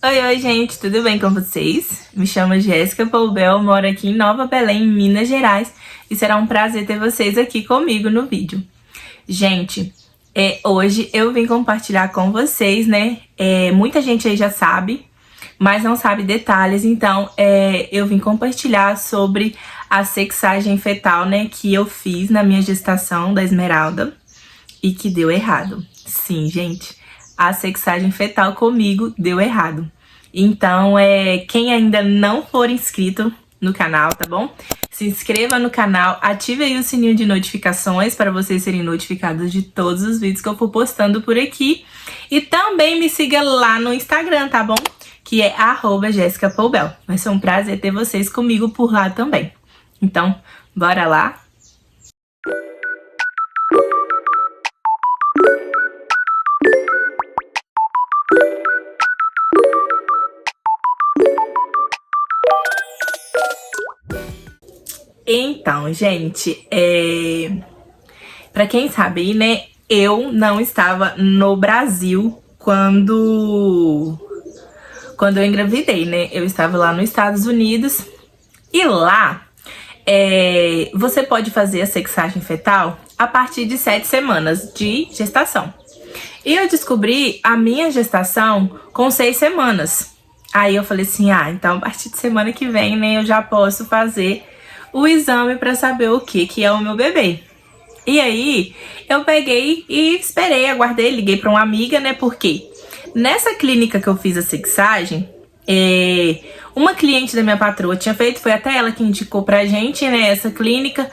Oi, gente, tudo bem com vocês? Me chamo Jéssica Poubel, moro aqui em Nova Belém, Minas Gerais, e será um prazer ter vocês aqui comigo no vídeo. Gente, hoje eu vim compartilhar com vocês, né? Muita gente aí já sabe, mas não sabe detalhes, então eu vim compartilhar sobre a sexagem fetal, né? Que eu fiz na minha gestação da Esmeralda e que deu errado. Sim, gente. A sexagem fetal comigo deu errado. Então, quem ainda não for inscrito no canal, tá bom? Se inscreva no canal, ative aí o sininho de notificações para vocês serem notificados de todos os vídeos que eu for postando por aqui. E também me siga lá no Instagram, tá bom? Que é @JessicaPoubel. Vai ser um prazer ter vocês comigo por lá também. Então, bora lá? Então, gente, pra quem sabe, né, eu não estava no Brasil quando eu engravidei, né? Eu estava lá nos Estados Unidos e lá você pode fazer a sexagem fetal a partir de 7 semanas de gestação. E eu descobri a minha gestação com 6 semanas. Aí eu falei assim, então a partir de semana que vem, né, eu já posso fazer o exame pra saber o que é o meu bebê. E aí, eu peguei e esperei, aguardei, liguei pra uma amiga, né, porque nessa clínica que eu fiz a sexagem, uma cliente da minha patroa tinha feito, foi até ela que indicou pra gente, né, essa clínica,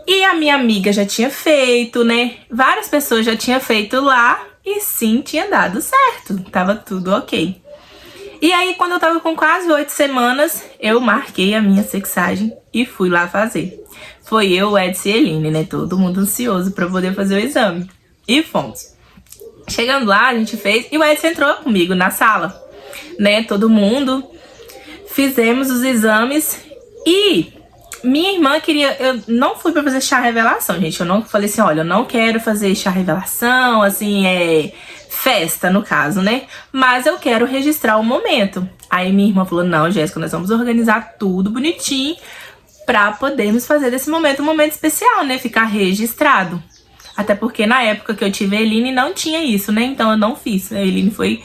e a minha amiga já tinha feito, né, várias pessoas já tinham feito lá, e sim, tinha dado certo, tava tudo ok. E aí, quando eu tava com quase 8 semanas, eu marquei a minha sexagem e fui lá fazer. Foi eu, o Edson e a Eline, né? Todo mundo ansioso pra poder fazer o exame. E fomos. Chegando lá, a gente fez, e o Edson entrou comigo na sala, né? Todo mundo. Fizemos os exames e minha irmã queria... Eu não fui pra fazer chá revelação, gente. Eu não falei assim, olha, eu não quero fazer chá revelação, assim, festa, no caso, né? Mas eu quero registrar o momento. Aí minha irmã falou, não, Jéssica, nós vamos organizar tudo bonitinho pra podermos fazer desse momento um momento especial, né? Ficar registrado. Até porque na época que eu tive a Eline não tinha isso, né? Então eu não fiz. A Eline foi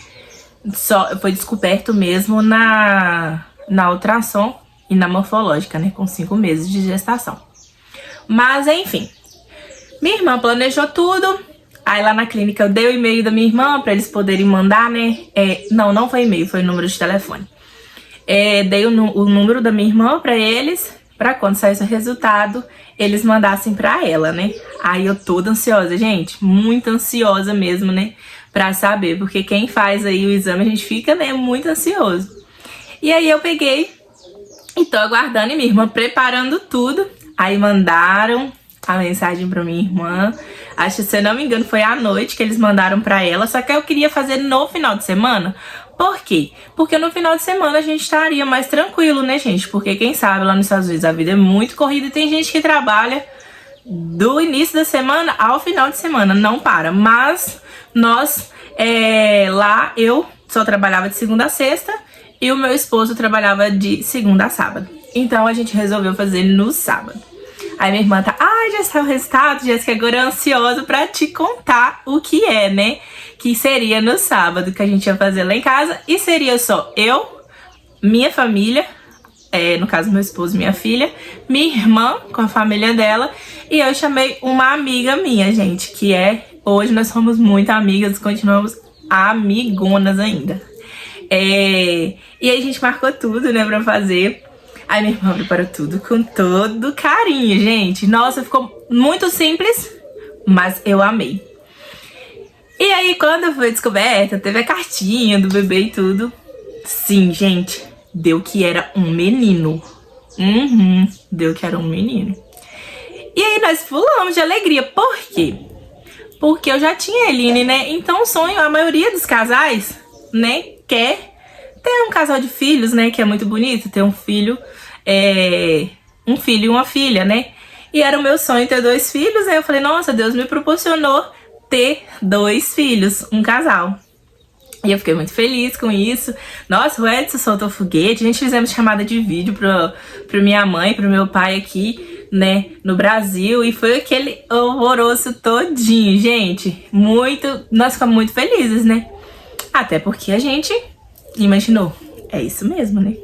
descoberto mesmo na ultrassom e na morfológica, né? Com 5 meses de gestação. Mas, enfim. Minha irmã planejou tudo. Aí lá na clínica eu dei o e-mail da minha irmã pra eles poderem mandar, né? Não foi e-mail, foi o número de telefone. Dei o número da minha irmã pra eles, pra quando saísse o resultado, eles mandassem pra ela, né? Aí eu toda ansiosa, gente, muito ansiosa mesmo, né? Pra saber, porque quem faz aí o exame, a gente fica, né, muito ansioso. E aí eu peguei e tô aguardando, e minha irmã preparando tudo. Aí mandaram a mensagem pra minha irmã. Acho que, se eu não me engano, foi à noite que eles mandaram pra ela. Só que eu queria fazer no final de semana. Por quê? Porque no final de semana a gente estaria mais tranquilo, né, gente? Porque quem sabe, lá nos Estados Unidos a vida é muito corrida e tem gente que trabalha do início da semana ao final de semana. Não para. Mas nós, lá, eu só trabalhava de segunda a sexta e o meu esposo trabalhava de segunda a sábado. Então a gente resolveu fazer no sábado. Aí minha irmã tá, já saiu o resultado, Jéssica, agora eu ansiosa pra te contar o que é, né? Que seria no sábado, que a gente ia fazer lá em casa. E seria só eu, minha família, no caso meu esposo e minha filha, minha irmã com a família dela. E eu chamei uma amiga minha, gente, que hoje nós somos muito amigas, continuamos amigonas ainda. E aí a gente marcou tudo, né, pra fazer. Aí minha irmã preparou tudo com todo carinho, gente. Nossa, ficou muito simples, mas eu amei. E aí, quando foi descoberta, teve a cartinha do bebê e tudo. Sim, gente, deu que era um menino. Deu que era um menino. E aí nós pulamos de alegria. Por quê? Porque eu já tinha a Eline, né? Então o sonho, a maioria dos casais, né, quer ter um casal de filhos, né? Que é muito bonito, ter um filho e uma filha, né? E era o meu sonho ter 2 filhos. Aí eu falei, nossa, Deus me proporcionou ter 2 filhos, um casal. E eu fiquei muito feliz com isso. Nossa, o Edson soltou foguete. A gente fizemos chamada de vídeo pra minha mãe, pro meu pai aqui, né, no Brasil. E foi aquele alvoroço todinho, gente. Nós ficamos muito felizes, né? Até porque a gente imaginou. É isso mesmo, né?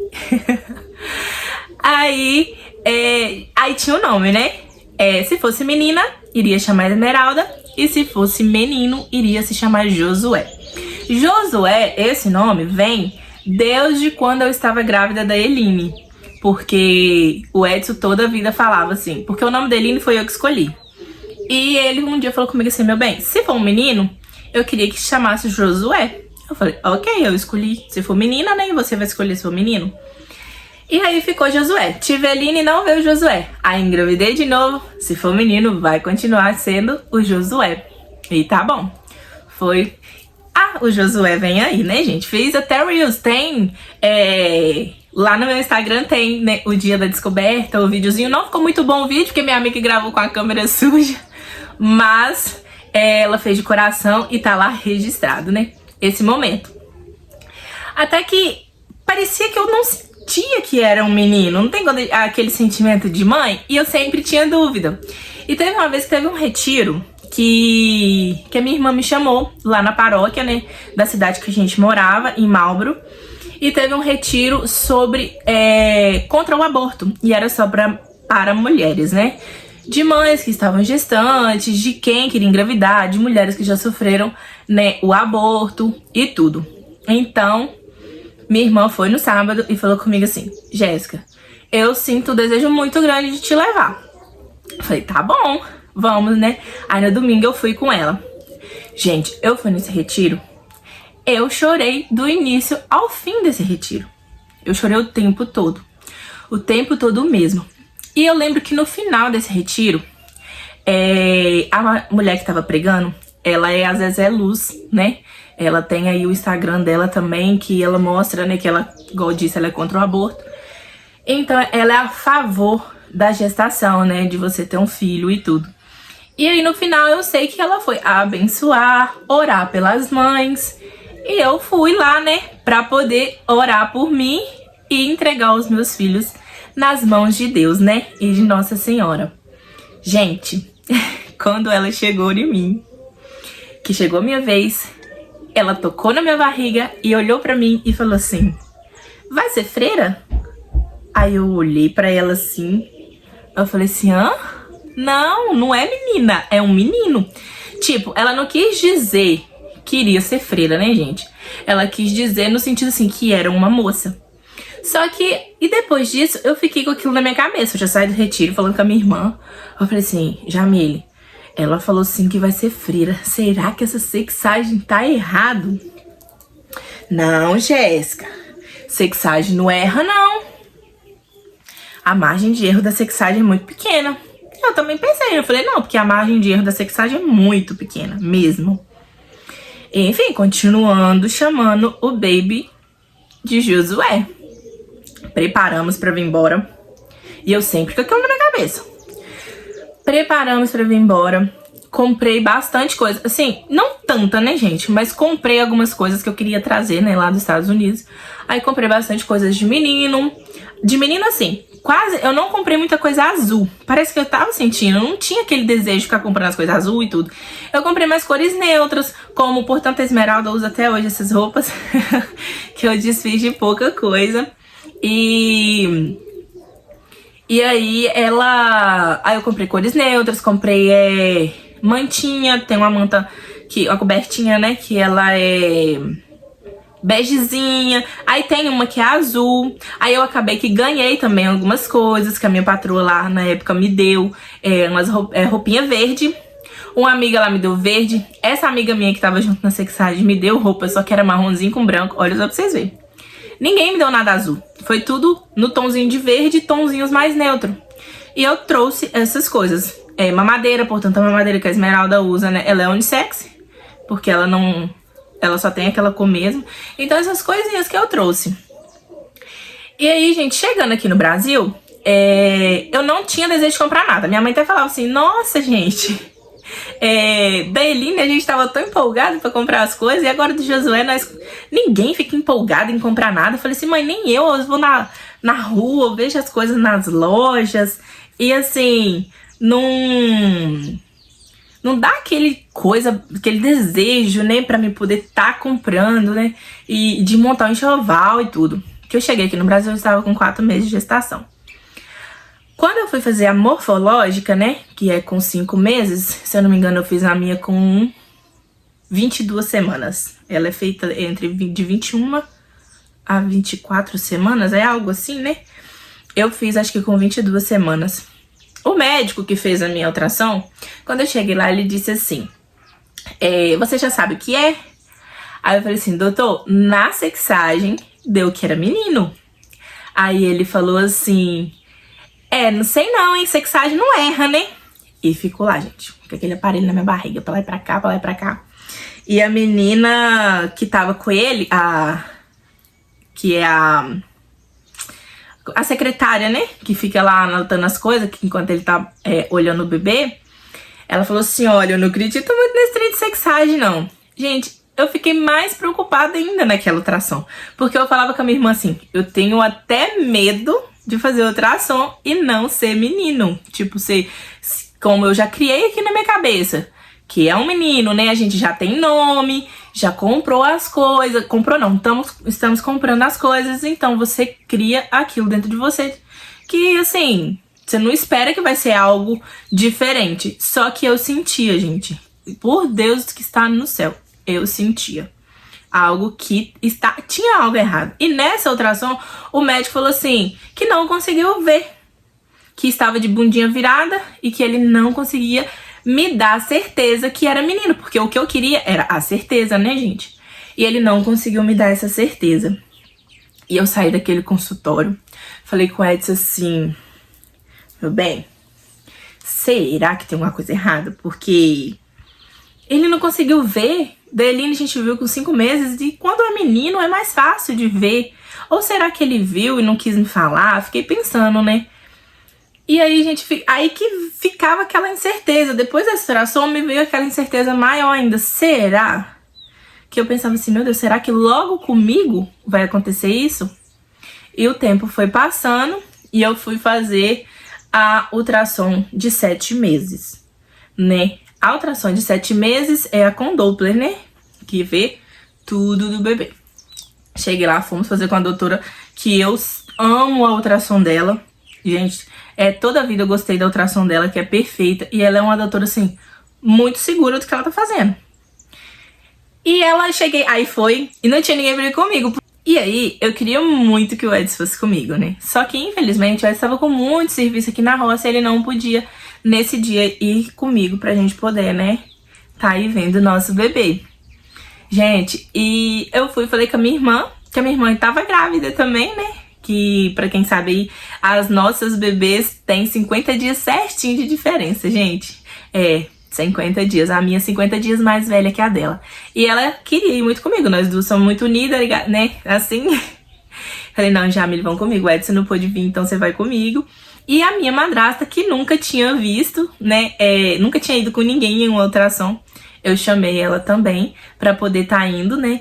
Aí tinha o nome, né? Se fosse menina, iria chamar Esmeralda. E se fosse menino, iria se chamar Josué. Josué, esse nome vem desde quando eu estava grávida da Eline. Porque o Edson toda a vida falava assim. Porque o nome da Eline foi eu que escolhi. E ele um dia falou comigo assim: meu bem, se for um menino, eu queria que se chamasse Josué. Eu falei, ok, eu escolhi. Se for menina, né? Você vai escolher se for menino. E aí ficou Josué. Tive Eline e não veio Josué. Aí engravidei de novo. Se for menino, vai continuar sendo o Josué. E tá bom. Foi... o Josué vem aí, né, gente? Fiz até Reels, tem... lá no meu Instagram tem, né, o dia da descoberta, o videozinho. Não ficou muito bom o vídeo, porque minha amiga gravou com a câmera suja. Mas ela fez de coração e tá lá registrado, né? Esse momento. Até que parecia que eu não sentia que era um menino. Não tem aquele sentimento de mãe? E eu sempre tinha dúvida. E teve uma vez que teve um retiro... que a minha irmã me chamou lá na paróquia, né, da cidade que a gente morava, em Marlborough, e teve um retiro sobre contra o aborto, e era só para mulheres, né, de mães que estavam gestantes, de quem queria engravidar, de mulheres que já sofreram, né, o aborto e tudo. Então, minha irmã foi no sábado e falou comigo assim: Jéssica, eu sinto um desejo muito grande de te levar. Eu falei, tá bom, vamos, né? Aí no domingo eu fui com ela. Gente, eu fui nesse retiro. Eu chorei do início ao fim desse retiro. Eu chorei o tempo todo. O tempo todo mesmo. E eu lembro que no final desse retiro, a mulher que tava pregando, ela é a Zezé Luz, né? Ela tem aí o Instagram dela também, que ela mostra, né? Que ela, igual eu disse, ela é contra o aborto. Então, ela é a favor da gestação, né? De você ter um filho e tudo. E aí no final eu sei que ela foi abençoar, orar pelas mães. E eu fui lá, né, pra poder orar por mim e entregar os meus filhos nas mãos de Deus, né, e de Nossa Senhora. Gente, quando ela chegou em mim, que chegou a minha vez, ela tocou na minha barriga e olhou pra mim e falou assim: vai ser freira? Aí eu olhei pra ela assim, eu falei assim: hã? Não, não é menina, é um menino. Tipo, ela não quis dizer que iria ser freira, né, gente? Ela quis dizer no sentido assim, que era uma moça. Só que, e depois disso, eu fiquei com aquilo na minha cabeça. Eu já saí do retiro falando com a minha irmã. Eu falei assim: Jamile, ela falou assim que vai ser freira. Será que essa sexagem tá errado? Não, Jéssica. Sexagem não erra, não. A margem de erro da sexagem é muito pequena. Eu também pensei, eu falei, não, porque a margem de erro da sexagem é muito pequena, mesmo. Enfim, continuando chamando o baby de Josué. Preparamos pra vir embora. E eu sempre com aquilo na minha cabeça. Preparamos pra vir embora. Comprei bastante coisa. Assim, não tanta, né, gente? Mas comprei algumas coisas que eu queria trazer, né, lá dos Estados Unidos. Aí comprei bastante coisas de menino. De menino, assim, quase... Eu não comprei muita coisa azul. Parece que eu tava sentindo. Eu não tinha aquele desejo de ficar comprando as coisas azul e tudo. Eu comprei mais cores neutras. Como, portanto, a Esmeralda usa até hoje essas roupas. Que eu desfiz de pouca coisa. E aí ela... Aí eu comprei cores neutras. Comprei mantinha. Tem uma manta... Uma cobertinha, né? Que ela é... begezinha, aí tem uma que é azul. Aí eu acabei que ganhei também algumas coisas que a minha patroa lá na época me deu, umas roupinha verde. Uma amiga lá me deu verde. Essa amiga minha que tava junto na sexagem me deu roupa, só que era marronzinho com branco. Olha só pra vocês verem. Ninguém me deu nada azul. Foi tudo no tomzinho de verde, tonzinhos mais neutro. E eu trouxe essas coisas. Mamadeira, portanto a mamadeira que a Esmeralda usa, né? Ela é unissex, porque ela não... Ela só tem aquela cor mesmo. Então essas coisinhas que eu trouxe. E aí, gente, chegando aqui no Brasil, eu não tinha desejo de comprar nada. Minha mãe até falava assim: nossa, gente, Da Eline, a gente tava tão empolgado pra comprar as coisas, e agora do Josué, ninguém fica empolgado em comprar nada. Eu falei assim, mãe, nem eu vou na rua, eu vejo as coisas nas lojas, e assim, não dá aquele desejo, né, pra me poder estar comprando, né, e de montar um enxoval e tudo. Que eu cheguei aqui no Brasil, eu estava com 4 meses de gestação. Quando eu fui fazer a morfológica, né, que é com 5 meses, se eu não me engano, eu fiz a minha com 22 semanas. Ela é feita de 21 a 24 semanas, é algo assim, né? Eu fiz, acho que com 22 semanas. O médico que fez a minha ultrassom, quando eu cheguei lá, ele disse assim, você já sabe o que é? Aí eu falei assim, doutor, na sexagem deu que era menino. Aí ele falou assim, não sei não, hein, sexagem não erra, né? E ficou lá, gente, com aquele aparelho na minha barriga, pra lá e pra cá, pra lá e pra cá. E a menina que tava com ele, que é a secretária, né, que fica lá anotando as coisas, que enquanto ele tá olhando o bebê, ela falou assim, olha, eu não acredito muito nesse trem de sexagem, não. Gente, eu fiquei mais preocupada ainda naquela ultrassom, porque eu falava com a minha irmã assim, eu tenho até medo de fazer ultrassom e não ser menino. Tipo, como eu já criei aqui na minha cabeça, que é um menino, né? A gente já tem nome, já comprou as coisas. Comprou não, estamos comprando as coisas. Então você cria aquilo dentro de você que, assim, você não espera que vai ser algo diferente. Só que eu sentia, gente, por Deus que está no céu, eu sentia algo que tinha algo errado. E nessa ultrassom, o médico falou assim, que não conseguiu ver, que estava de bundinha virada e que ele não conseguia me dar a certeza que era menino, porque o que eu queria era a certeza, né, gente? E ele não conseguiu me dar essa certeza. E eu saí daquele consultório, falei com o Edson assim, meu bem, será que tem alguma coisa errada? Porque ele não conseguiu ver. Da Eline a gente viu com 5 meses, e quando é menino é mais fácil de ver. Ou será que ele viu e não quis me falar? Fiquei pensando, né? E aí, aí que ficava aquela incerteza. Depois da ultrassom me veio aquela incerteza maior ainda. Será? Que eu pensava assim, meu Deus, será que logo comigo vai acontecer isso? E o tempo foi passando e eu fui fazer a ultrassom de 7 meses, né? A ultrassom de 7 meses é a com Doppler, né? Que vê tudo do bebê. Cheguei lá, fomos fazer com a doutora, que eu amo a ultrassom dela. Gente, toda a vida eu gostei da ultrassom dela, que é perfeita. E ela é uma doutora, assim, muito segura do que ela tá fazendo. E aí foi, e não tinha ninguém pra ir comigo. E aí, eu queria muito que o Edson fosse comigo, né? Só que, infelizmente, o Edson estava com muito serviço aqui na roça e ele não podia, nesse dia, ir comigo pra gente poder, né, tá aí vendo o nosso bebê. Gente, e eu falei com a minha irmã, que a minha irmã tava grávida também, né? Que, pra quem sabe aí, as nossas bebês têm 50 dias certinho de diferença, gente. 50 dias. A minha 50 dias mais velha que a dela. E ela queria ir muito comigo. Nós duas somos muito unidas, né? Assim. Falei, não, Jamile, vão comigo. O Edson não pôde vir, então você vai comigo. E a minha madrasta, que nunca tinha visto, né? Nunca tinha ido com ninguém em uma ultrassom. Eu chamei ela também pra poder estar indo, né?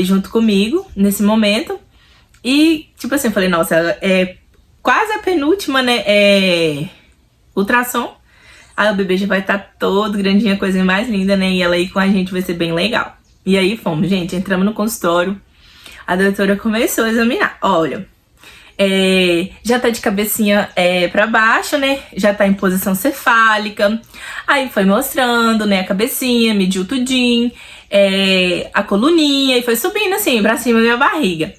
Junto comigo, nesse momento. E, tipo assim, eu falei, nossa, quase a penúltima, né? Ultrassom. Aí o bebê já vai estar todo grandinho, a coisa mais linda, né? E ela aí com a gente vai ser bem legal. E aí fomos, gente, entramos no consultório. A doutora começou a examinar. Olha, já tá de cabecinha pra baixo, né? Já tá em posição cefálica. Aí foi mostrando, né, a cabecinha, mediu tudinho, a coluninha, e foi subindo assim, pra cima da minha barriga.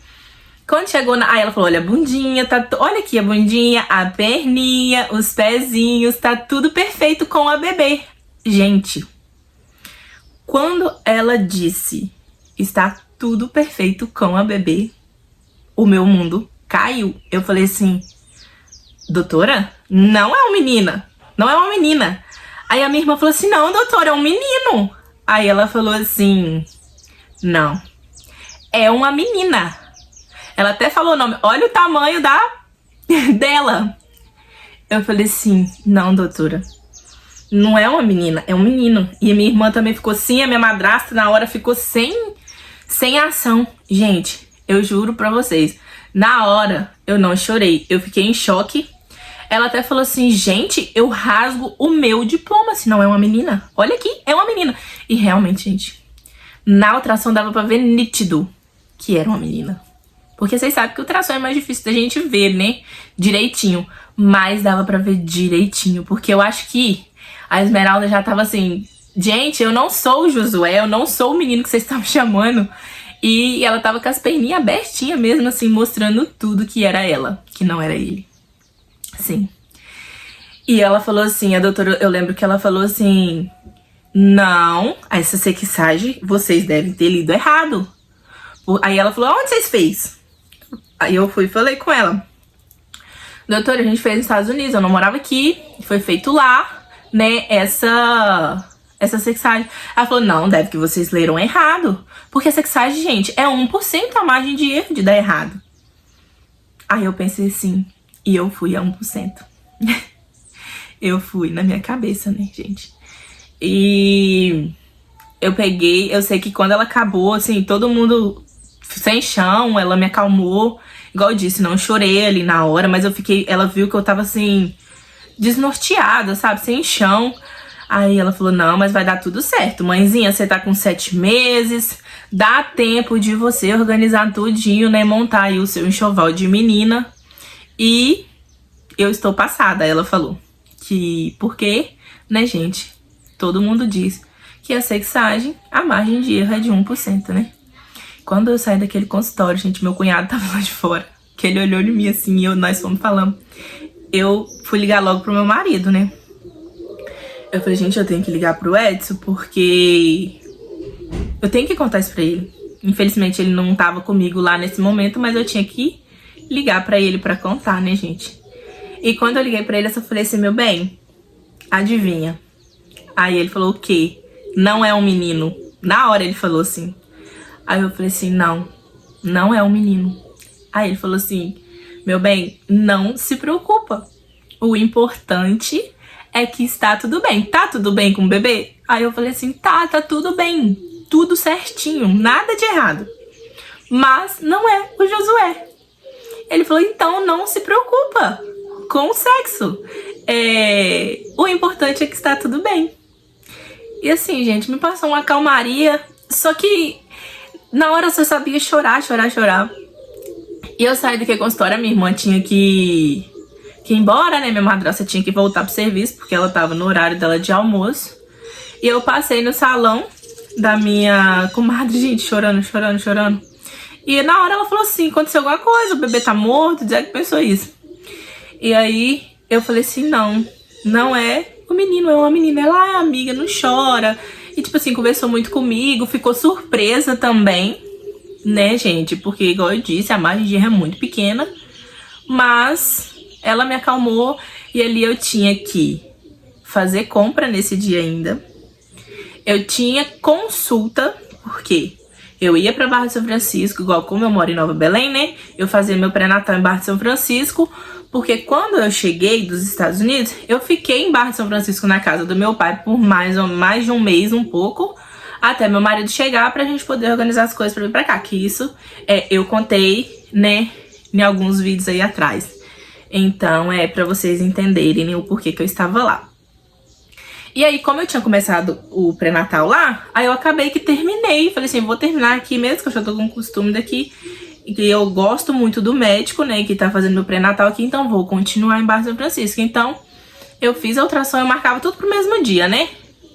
Quando chegou aí ela falou, olha a bundinha, olha aqui a bundinha, a perninha, os pezinhos, tá tudo perfeito com a bebê. Gente, quando ela disse, está tudo perfeito com a bebê, o meu mundo caiu. Eu falei assim, doutora, não é uma menina, não é uma menina. Aí a minha irmã falou assim, não, doutora, é um menino. Aí ela falou assim, não, é uma menina. Ela até falou o nome, olha o tamanho dela. Eu falei assim, não, doutora, não é uma menina, é um menino. E a minha irmã também ficou assim, a minha madrasta na hora ficou sem ação. Gente, eu juro pra vocês, na hora eu não chorei, eu fiquei em choque. Ela até falou assim, gente, eu rasgo o meu diploma se não é uma menina. Olha aqui, é uma menina. E realmente, gente, na ultrassom dava pra ver nítido que era uma menina. Porque vocês sabem que o ultrassom é mais difícil da gente ver, né? Direitinho. Mas dava pra ver direitinho. Porque eu acho que a Esmeralda já tava assim, gente, eu não sou o Josué, eu não sou o menino que vocês estão me chamando. E ela tava com as perninhas abertinhas mesmo, assim, mostrando tudo que era ela, que não era ele. Sim. E ela falou assim, a doutora, eu lembro que ela falou assim, não, essa sexagem vocês devem ter lido errado. Aí ela falou, onde vocês fez? Aí eu fui e falei com ela, doutora, a gente fez nos Estados Unidos, eu não morava aqui, foi feito lá, né, essa sexagem. Ela falou, não, deve que vocês leram errado, porque a sexagem, gente, é 1% a margem de erro de dar errado. Aí eu pensei assim, e eu fui a 1%. Eu fui na minha cabeça, né, gente? E eu peguei, eu sei que quando ela acabou, assim, todo mundo sem chão, ela me acalmou. Igual eu disse, não chorei ali na hora, mas eu fiquei, ela viu que eu tava assim, desnorteada, sabe, sem chão. Aí ela falou, não, mas vai dar tudo certo. Mãezinha, você tá com 7 meses, dá tempo de você organizar tudinho, né, montar aí o seu enxoval de menina. E eu estou passada, ela falou. Que, porque, né, gente, todo mundo diz que a sexagem, a margem de erro é de 1%, né? Quando eu saí daquele consultório, gente, meu cunhado tava lá de fora, que ele olhou em mim assim, e nós fomos falando. Eu fui ligar logo pro meu marido, né? Eu falei, gente, eu tenho que ligar pro Edson, porque eu tenho que contar isso pra ele. Infelizmente, ele não tava comigo lá nesse momento, mas eu tinha que ligar pra ele pra contar, né, gente? E quando eu liguei pra ele, eu só falei assim, meu bem, adivinha? Aí ele falou o quê? Não é um menino. Na hora ele falou assim. Aí eu falei assim, não é um menino. Aí ele falou assim, meu bem, não se preocupa. O importante é que está tudo bem. Tá tudo bem com o bebê? Aí eu falei assim, tá tudo bem. Tudo certinho, nada de errado. Mas não é o Josué. Ele falou, então não se preocupa com o sexo. O importante é que está tudo bem. E assim, gente, me passou uma calmaria. Só que na hora eu só sabia chorar. E eu saí daquele consultório, minha irmã tinha que ir embora, né? Minha madrasta tinha que voltar pro serviço, porque ela tava no horário dela de almoço. E eu passei no salão da minha comadre, gente, chorando. E na hora ela falou assim, aconteceu alguma coisa, o bebê tá morto, dizer que pensou isso. E aí eu falei assim, não é o menino, é uma menina. Ela é amiga, não chora. E tipo assim, conversou muito comigo, ficou surpresa também, né, gente? Porque, igual eu disse, a margem de erro é muito pequena. Mas ela me acalmou e ali eu tinha que fazer compra nesse dia ainda. Eu tinha consulta, porque eu ia pra Barra de São Francisco, igual como eu moro em Nova Belém, né? Eu fazia meu pré-natal em Barra de São Francisco, porque quando eu cheguei dos Estados Unidos, eu fiquei em Barra de São Francisco na casa do meu pai por mais de um mês, um pouco, até meu marido chegar pra gente poder organizar as coisas pra vir pra cá. Que isso eu contei, né, em alguns vídeos aí atrás. Então pra vocês entenderem o porquê que eu estava lá. E aí, como eu tinha começado o pré-natal lá, aí eu acabei que terminei. Falei assim, vou terminar aqui mesmo, que eu já tô com o costume daqui. E eu gosto muito do médico, né, que tá fazendo meu pré-natal aqui, então vou continuar em Barra de São Francisco. Então, eu fiz a ultrassom, eu marcava tudo pro mesmo dia, né?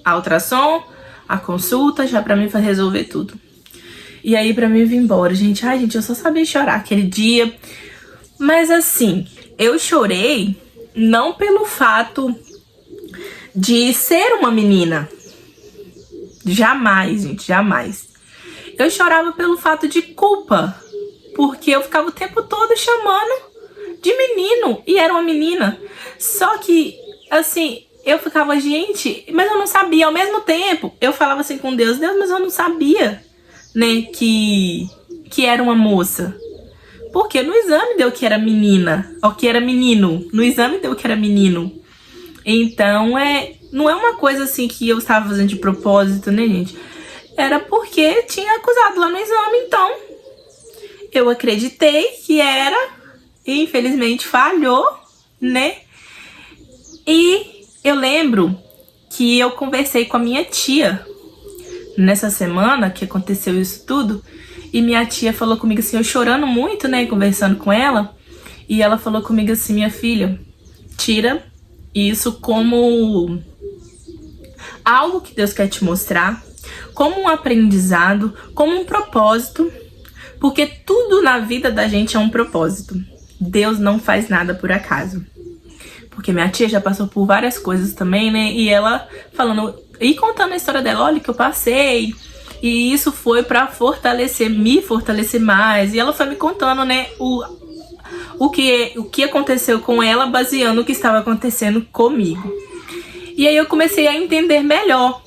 A ultrassom, a consulta, já pra mim resolver tudo. E aí, pra mim vir embora, gente. Ai, gente, eu só sabia chorar aquele dia. Mas assim, eu chorei não pelo fato de ser uma menina. Jamais, gente, jamais. Eu chorava pelo fato de culpa, porque eu ficava o tempo todo chamando de menino, e era uma menina. Só que, assim, eu ficava, gente, mas eu não sabia. Ao mesmo tempo, eu falava assim com Deus, mas eu não sabia, né, que era uma moça. Porque no exame deu que era menina, ou que era menino. No exame deu que era menino. Então, não é uma coisa assim que eu estava fazendo de propósito, né, gente? Era porque tinha acusado lá no exame, então eu acreditei que era e infelizmente falhou, né? E eu lembro que eu conversei com a minha tia nessa semana que aconteceu isso tudo, e minha tia falou comigo assim, eu chorando muito, né, conversando com ela, e ela falou comigo assim, minha filha, tira isso como algo que Deus quer te mostrar, como um aprendizado, como um propósito, porque tudo na vida da gente é um propósito. Deus não faz nada por acaso. Porque minha tia já passou por várias coisas também, né? E ela falando e contando a história dela, olha que eu passei. E isso foi pra me fortalecer mais. E ela foi me contando, né, o que aconteceu com ela, baseando o que estava acontecendo comigo. E aí eu comecei a entender melhor,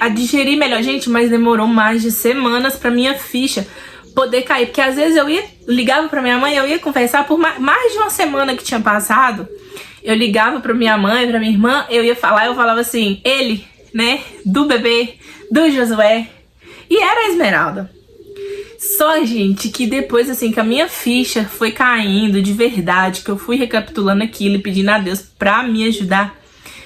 a digerir melhor. Gente, mas demorou mais de semanas pra minha ficha poder cair. Porque às vezes eu ligava pra minha mãe, eu ia conversar por mais de uma semana que tinha passado. Eu ligava pra minha mãe, pra minha irmã, eu falava assim, ele, né, do bebê, do Josué, e era a Esmeralda. Só, gente, que depois, assim, que a minha ficha foi caindo de verdade, que eu fui recapitulando aquilo e pedindo a Deus pra me ajudar,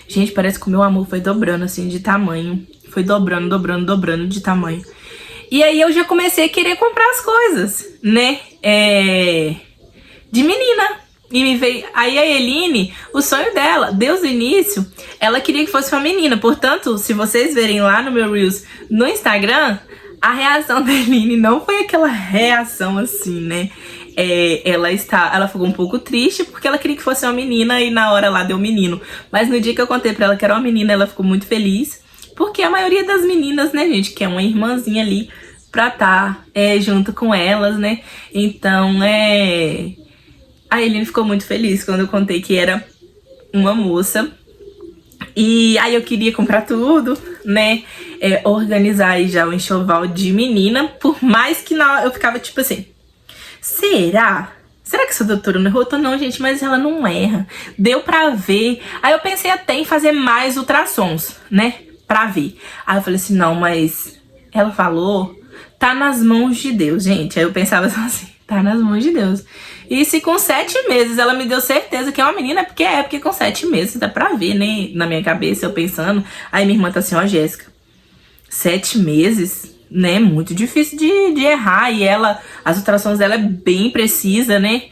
gente, parece que o meu amor foi dobrando, assim, de tamanho. Foi dobrando, dobrando, dobrando de tamanho. E aí eu já comecei a querer comprar as coisas, né, de menina. E me veio. Aí a Eline, o sonho dela, desde o início, ela queria que fosse uma menina. Portanto, se vocês verem lá no meu Reels no Instagram, a reação da Eline não foi aquela reação assim, né? Ela ficou um pouco triste porque ela queria que fosse uma menina e na hora lá deu menino. Mas no dia que eu contei pra ela que era uma menina, ela ficou muito feliz. Porque a maioria das meninas, né, gente, quer uma irmãzinha ali pra estar junto com elas, né? Então, a Eline ficou muito feliz quando eu contei que era uma moça. E aí eu queria comprar tudo, né? Organizar aí já o enxoval de menina. Por mais que eu ficava tipo assim, será? Será que essa doutora não errou? Não, gente, mas ela não erra. Deu pra ver. Aí eu pensei até em fazer mais ultrassons, né? Pra ver. Aí eu falei assim, não, mas ela falou, tá nas mãos de Deus, gente. Aí eu pensava assim, tá nas mãos de Deus. E se com 7 meses ela me deu certeza que é uma menina, porque com 7 meses dá pra ver, né? Na minha cabeça, eu pensando. Aí minha irmã tá assim, ó, Jéssica, 7 meses, né? Muito difícil de errar. E as ultrassons dela é bem precisa, né?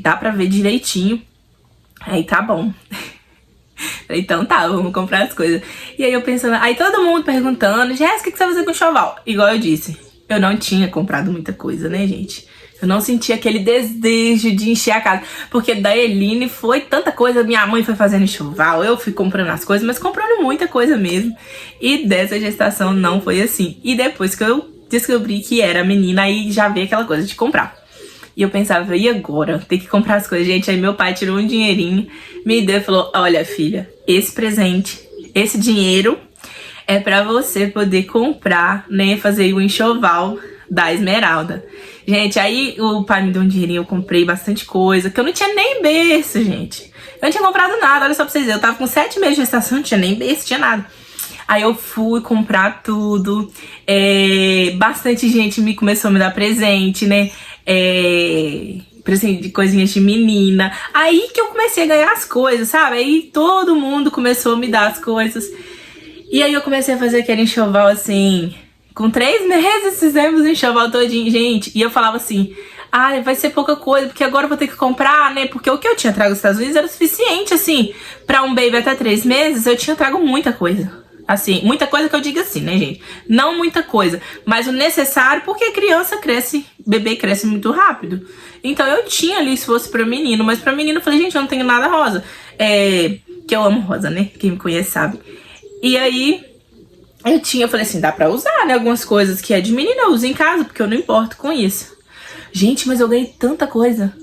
Dá pra ver direitinho. Aí tá bom. Então tá, vamos comprar as coisas. E aí eu pensando, aí todo mundo perguntando, Jéssica, o que você vai fazer com o enxoval? Igual eu disse, eu não tinha comprado muita coisa, né, gente? Eu não senti aquele desejo de encher a casa. Porque da Eline foi tanta coisa. Minha mãe foi fazendo enxoval, eu fui comprando as coisas, mas comprando muita coisa mesmo. E dessa gestação não foi assim. E depois que eu descobri que era menina, aí já veio aquela coisa de comprar. E eu pensava, e agora? Tem que comprar as coisas. Gente, aí meu pai tirou um dinheirinho, me deu e falou, olha filha, esse presente, esse dinheiro é pra você poder comprar, né, fazer o enxoval da Esmeralda. Gente, aí o pai me deu um dinheirinho, eu comprei bastante coisa, que eu não tinha nem berço, gente. Eu não tinha comprado nada, olha só pra vocês verem, eu tava com 7 meses de gestação, não tinha nem berço, não tinha nada. Aí eu fui comprar tudo, bastante gente começou a me dar presente, né, presente de coisinhas de menina. Aí que eu comecei a ganhar as coisas, sabe? Aí todo mundo começou a me dar as coisas. E aí eu comecei a fazer aquele enxoval assim. Com 3 meses fizemos o enxoval todinho, gente. E eu falava assim, vai ser pouca coisa, porque agora eu vou ter que comprar, né? Porque o que eu tinha trago dos Estados Unidos era o suficiente, assim. Pra um baby até 3 meses, eu tinha trago muita coisa. Assim, muita coisa que eu digo assim, né, gente? Não muita coisa, mas o necessário, porque a criança cresce, bebê cresce muito rápido. Então eu tinha ali, se fosse pra menino, mas pra menino eu falei, gente, eu não tenho nada rosa. Que eu amo rosa, né? Quem me conhece sabe. E aí eu falei assim, dá pra usar, né? Algumas coisas que é de menina eu uso em casa, porque eu não importo com isso. Gente, mas eu ganhei tanta coisa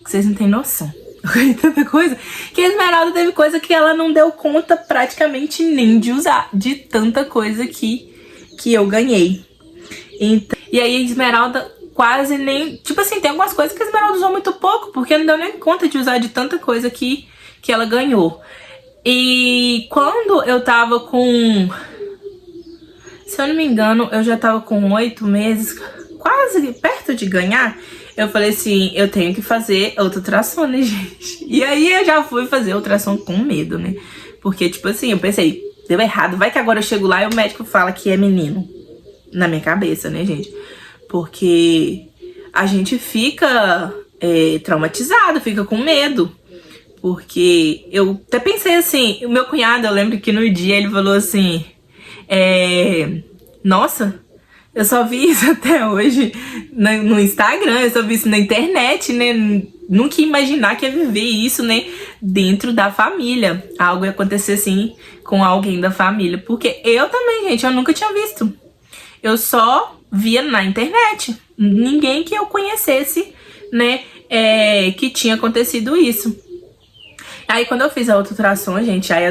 que vocês não têm noção. Eu ganhei tanta coisa que a Esmeralda teve coisa que ela não deu conta praticamente nem de usar, de tanta coisa que eu ganhei. Então, e aí a Esmeralda quase nem... Tipo assim, tem algumas coisas que a Esmeralda usou muito pouco, porque não deu nem conta de usar de tanta coisa que que ela ganhou. E quando eu tava com... Se eu não me engano, eu já tava com 8 meses, quase perto de ganhar. Eu falei assim, eu tenho que fazer outra ultrassom, né, gente? E aí eu já fui fazer ultrassom com medo, né? Porque, tipo assim, eu pensei, deu errado. Vai que agora eu chego lá e o médico fala que é menino. Na minha cabeça, né, gente? Porque a gente fica traumatizado, fica com medo. Porque eu até pensei assim, o meu cunhado, eu lembro que no dia ele falou assim, nossa, eu só vi isso até hoje no Instagram, eu só vi isso na internet, né? Nunca ia imaginar que ia viver isso, né? Dentro da família. Algo ia acontecer assim com alguém da família. Porque eu também, gente, eu nunca tinha visto. Eu só via na internet. Ninguém que eu conhecesse, né? Que tinha acontecido isso. Aí quando eu fiz a outra ultrassom, gente, aí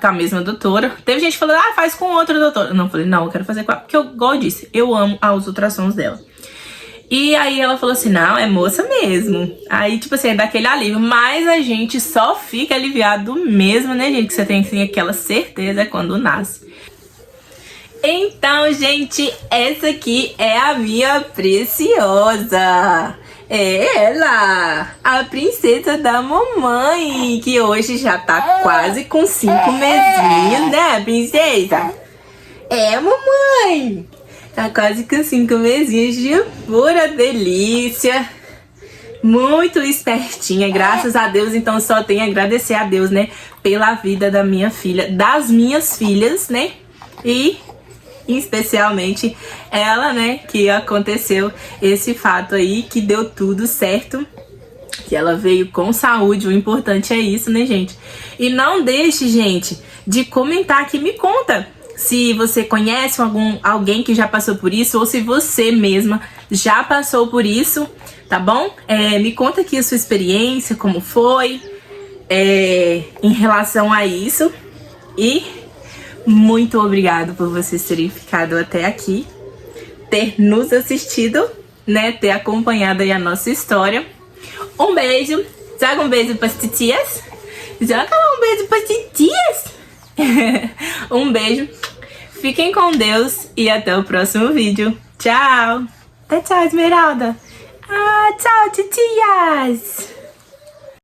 com a mesma doutora, teve gente falando, faz com outra doutora. Não, eu falei, não, eu quero fazer com ela, porque eu, igual eu disse, eu amo as ultrassons dela. E aí ela falou assim, não, é moça mesmo. Aí, tipo assim, é daquele alívio, mas a gente só fica aliviado mesmo, né, gente, que você tem assim, aquela certeza quando nasce. Então, gente, essa aqui é a minha preciosa. É ela, a princesa da mamãe, que hoje já tá quase com 5 mesinhos, né, princesa? É, mamãe! Tá quase com 5 mesinhos de pura delícia. Muito espertinha, graças a Deus. Então só tenho a agradecer a Deus, né, pela vida da minha filha, das minhas filhas, né? E especialmente ela, né, que aconteceu esse fato aí, que deu tudo certo, que ela veio com saúde. O importante é isso, né, gente? E não deixe, gente, de comentar aqui, me conta se você conhece alguém que já passou por isso, ou se você mesma já passou por isso, tá bom? Me conta aqui a sua experiência, como foi em relação a isso. E muito obrigado por vocês terem ficado até aqui, ter nos assistido, né, ter acompanhado aí a nossa história. Um beijo, joga um beijo pras titias, joga um beijo pras titias. Um beijo, fiquem com Deus e até o próximo vídeo. Tchau. Até tchau, Esmeralda. Tchau, titias.